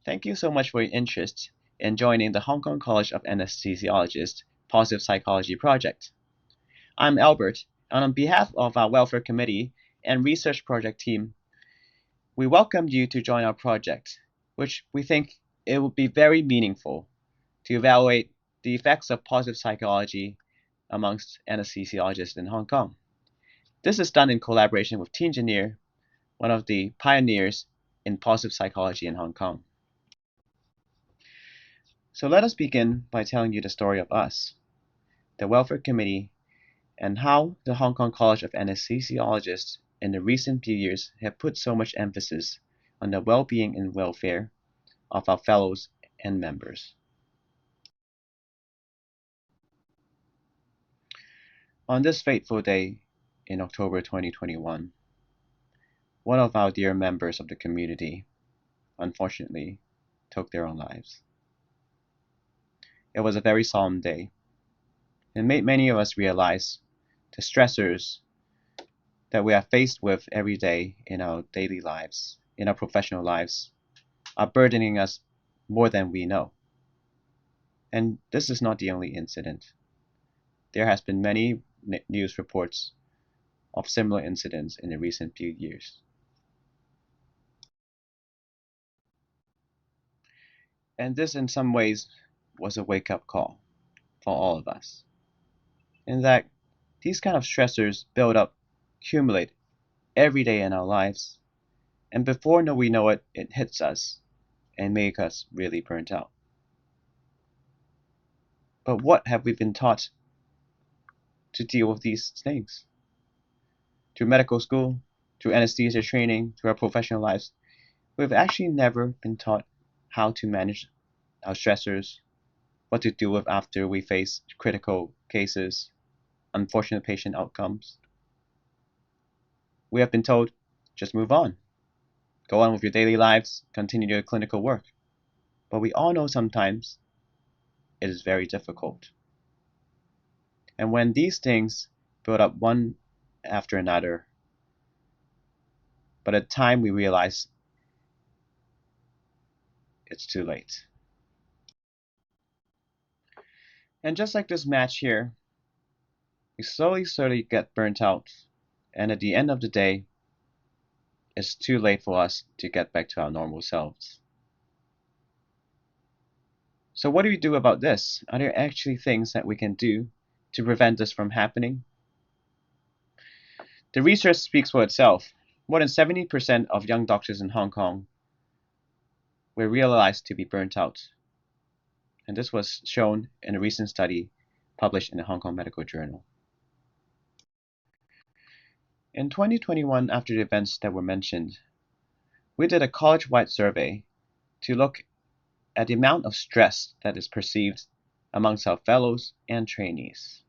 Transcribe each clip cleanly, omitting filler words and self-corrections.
Thank you so much for your interest in joining the Hong Kong College of Anesthesiologists Positive Psychology Project. I'm Albert, and on behalf of our Welfare Committee and Research Project team, we welcome you to join our project, which we think it will be very meaningful to evaluate the effects of positive psychology amongst anesthesiologists in Hong Kong. This is done in collaboration with Teen Engineer, one of the pioneers in positive psychology in Hong Kong. So let us begin by telling you the story of us, the Welfare Committee, and how the Hong Kong College of Anesthesiologists in the recent few years have put so much emphasis on the well-being and welfare of our fellows and members. On this fateful day in October 2021, one of our dear members of the community, unfortunately, took their own lives. It was a very solemn day. It made many of us realize the stressors that we are faced with every day in our daily lives, in our professional lives, are burdening us more than we know. And this is not the only incident. There has been many news reports of similar incidents in the recent few years. And this in some ways was a wake-up call for all of us. In that these kind of stressors build up, accumulate every day in our lives, and before we know it, it hits us and make us really burnt out. But what have we been taught to deal with these things? Through medical school, through anesthesia training, through our professional lives, we've actually never been taught how to manage our stressors, what to deal with after we face critical cases, unfortunate patient outcomes. We have been told, just move on. Go on with your daily lives, continue your clinical work. But we all know sometimes it is very difficult. And when these things build up one after another, by the time we realize it's too late. And just like this match here, we slowly get burnt out, and at the end of the day, it's too late for us to get back to our normal selves. So what do we do about this? Are there actually things that we can do to prevent this from happening? The research speaks for itself. More than 70% of young doctors in Hong Kong were realized to be burnt out. And this was shown in a recent study published in the Hong Kong Medical Journal. In 2021, after the events that were mentioned, we did a college-wide survey to look at the amount of stress that is perceived amongst our fellows and trainees.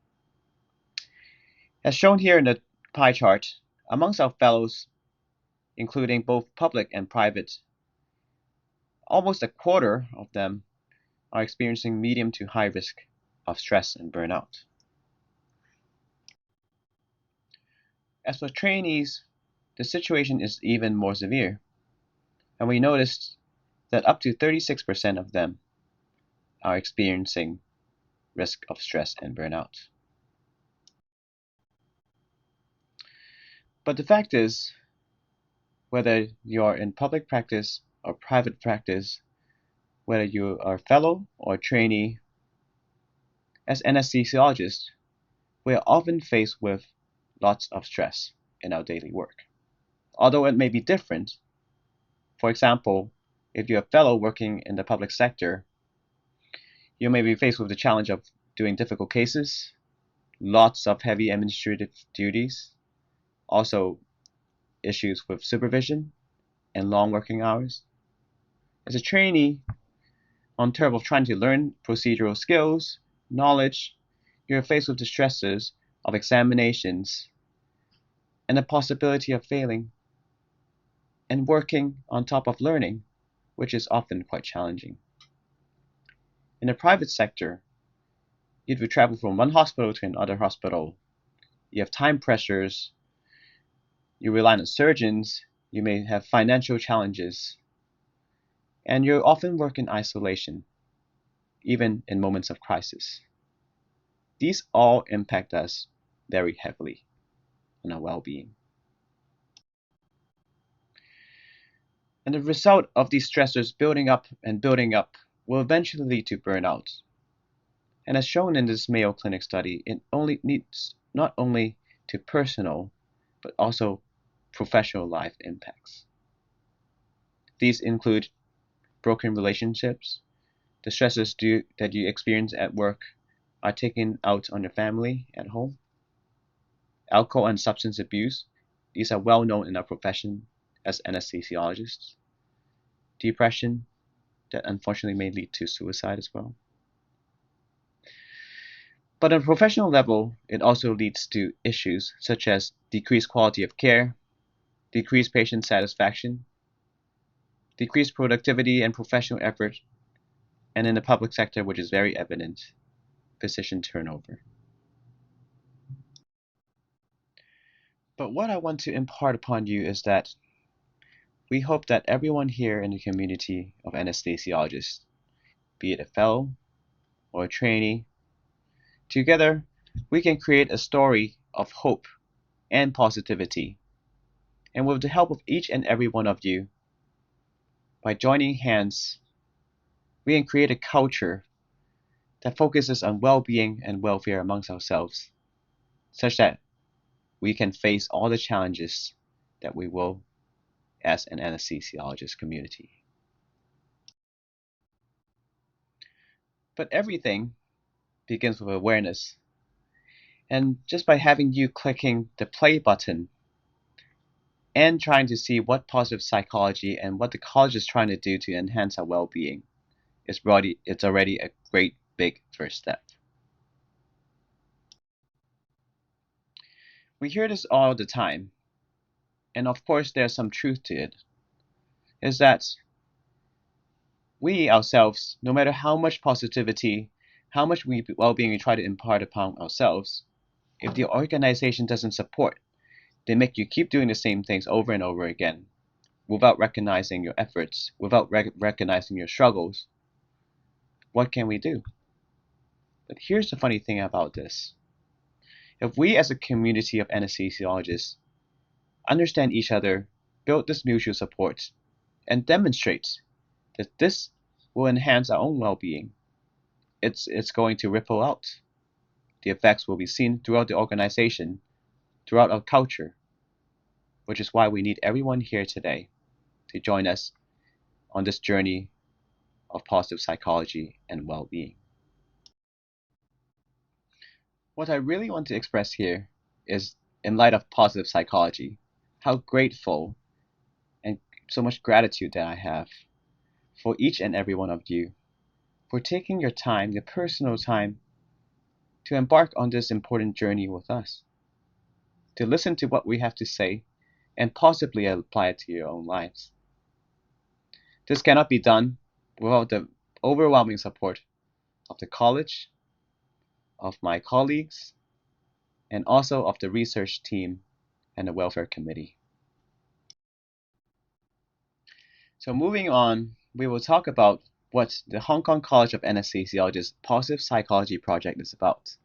As shown here in the pie chart, amongst our fellows, including both public and private, almost a quarter of them are experiencing medium to high risk of stress and burnout. As for trainees, the situation is even more severe, and we noticed that up to 36% of them are experiencing risk of stress and burnout. But the fact is, whether you're in public practice or private practice, whether you are a fellow or a trainee, as anesthesiologists, we are often faced with lots of stress in our daily work. Although it may be different, for example, if you're a fellow working in the public sector, you may be faced with the challenge of doing difficult cases, lots of heavy administrative duties, also issues with supervision and long working hours. As a trainee, on top of trying to learn procedural skills, knowledge, you're faced with the stresses of examinations and the possibility of failing, and working on top of learning, which is often quite challenging. In the private sector, if you travel from one hospital to another hospital, you have time pressures, you rely on surgeons, you may have financial challenges, and you often work in isolation, even in moments of crisis. These all impact us very heavily on our well-being. And the result of these stressors building up and building up will eventually lead to burnout. And as shown in this Mayo Clinic study, it only leads not only to personal, but also professional life impacts. These include broken relationships, the stresses that you experience at work are taken out on your family at home, alcohol and substance abuse, these are well known in our profession as anesthesiologists, depression, that unfortunately may lead to suicide as well. But on a professional level, it also leads to issues such as decreased quality of care, decreased patient satisfaction, decreased productivity and professional effort, and in the public sector, which is very evident, physician turnover. But what I want to impart upon you is that we hope that everyone here in the community of anesthesiologists, be it a fellow or a trainee, together we can create a story of hope and positivity. And with the help of each and every one of you, by joining hands, we can create a culture that focuses on well-being and welfare amongst ourselves, such that we can face all the challenges that we will as an anesthesiologist community. But everything begins with awareness. And just by having you clicking the play button and trying to see what positive psychology and what the college is trying to do to enhance our well-being, it's already a great big first step. We hear this all the time, and of course there's some truth to it, is that we ourselves, no matter how much positivity, how much well-being we try to impart upon ourselves, if the organization doesn't support, they make you keep doing the same things over and over again without recognizing your efforts, without recognizing your struggles. What can we do? But here's the funny thing about this. If we as a community of anesthesiologists understand each other, build this mutual support, and demonstrate that this will enhance our own well-being, it's going to ripple out. The effects will be seen throughout the organization, throughout our culture, which is why we need everyone here today to join us on this journey of positive psychology and well-being. What I really want to express here is, in light of positive psychology, how grateful and so much gratitude that I have for each and every one of you for taking your time, your personal time, to embark on this important journey with us, to listen to what we have to say and possibly apply it to your own lives. This cannot be done without the overwhelming support of the college, of my colleagues, and also of the research team and the welfare committee. So moving on, we will talk about what the Hong Kong College of Anesthesiologists Positive Psychology Project is about.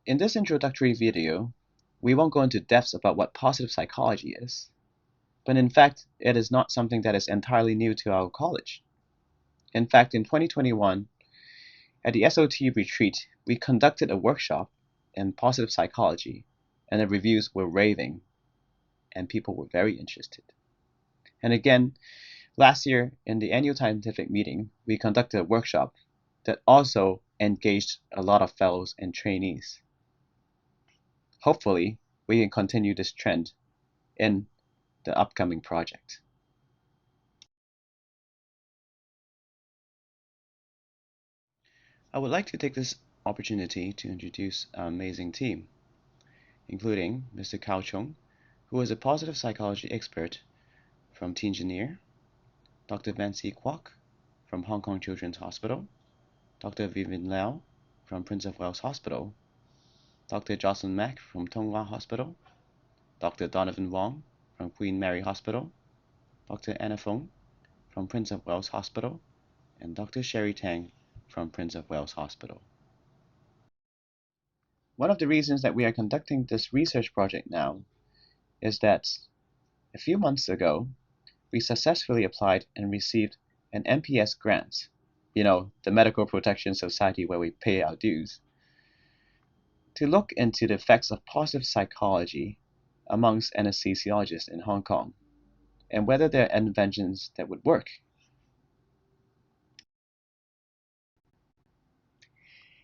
In this introductory video, we won't go into depths about what positive psychology is, but in fact, it is not something that is entirely new to our college. In fact, in 2021, at the SOT retreat, we conducted a workshop in positive psychology, and the reviews were raving, and people were very interested. And again, last year in the annual scientific meeting, we conducted a workshop that also engaged a lot of fellows and trainees. Hopefully, we can continue this trend in the upcoming project. I would like to take this opportunity to introduce our amazing team, including Mr. Cao Chung, who is a positive psychology expert from Engineer, Dr. Van C. Kwok from Hong Kong Children's Hospital, Dr. Vivian Lau from Prince of Wales Hospital, Dr. Jocelyn Mack from Tung Wah Hospital, Dr. Donovan Wong from Queen Mary Hospital, Dr. Anna Fong from Prince of Wales Hospital, and Dr. Sherry Tang from Prince of Wales Hospital. One of the reasons that we are conducting this research project now is that a few months ago, we successfully applied and received an MPS grant, the Medical Protection Society where we pay our dues, to look into the effects of positive psychology amongst anesthesiologists in Hong Kong and whether there are interventions that would work.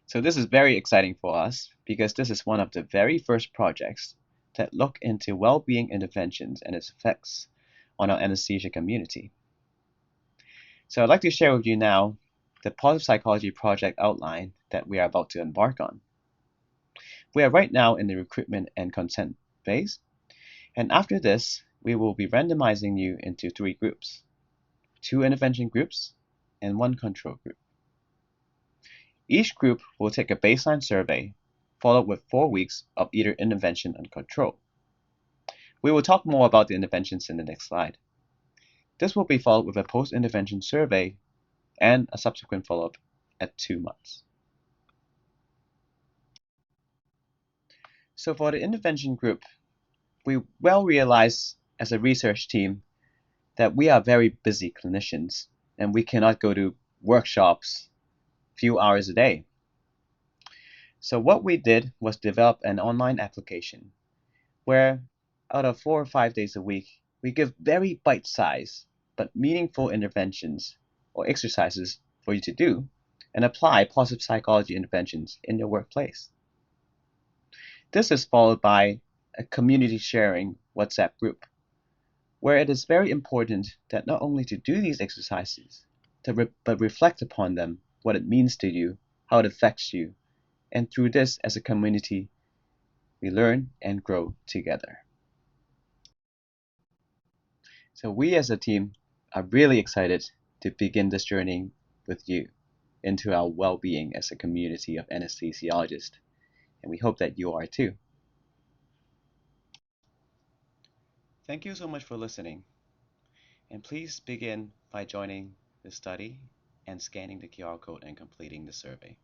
So this is very exciting for us because this is one of the very first projects that look into well-being interventions and its effects on our anesthesia community. So I'd like to share with you now the positive psychology project outline that we are about to embark on. We are right now in the recruitment and consent phase, and after this, we will be randomizing you into 3 groups, 2 intervention groups and 1 control group. Each group will take a baseline survey, followed with 4 weeks of either intervention and control. We will talk more about the interventions in the next slide. This will be followed with a post-intervention survey and a subsequent follow-up at 2 months. So for the intervention group, we well realize as a research team that we are very busy clinicians and we cannot go to workshops few hours a day. So what we did was develop an online application where out of 4 or 5 days a week, we give very bite-sized but meaningful interventions or exercises for you to do and apply positive psychology interventions in your workplace. This is followed by a community sharing WhatsApp group, where it is very important that not only to do these exercises, but reflect upon them, what it means to you, how it affects you, and through this as a community, we learn and grow together. So we as a team are really excited to begin this journey with you into our well-being as a community of anesthesiologists, and we hope that you are too. Thank you so much for listening, and please begin by joining the study and scanning the QR code and completing the survey.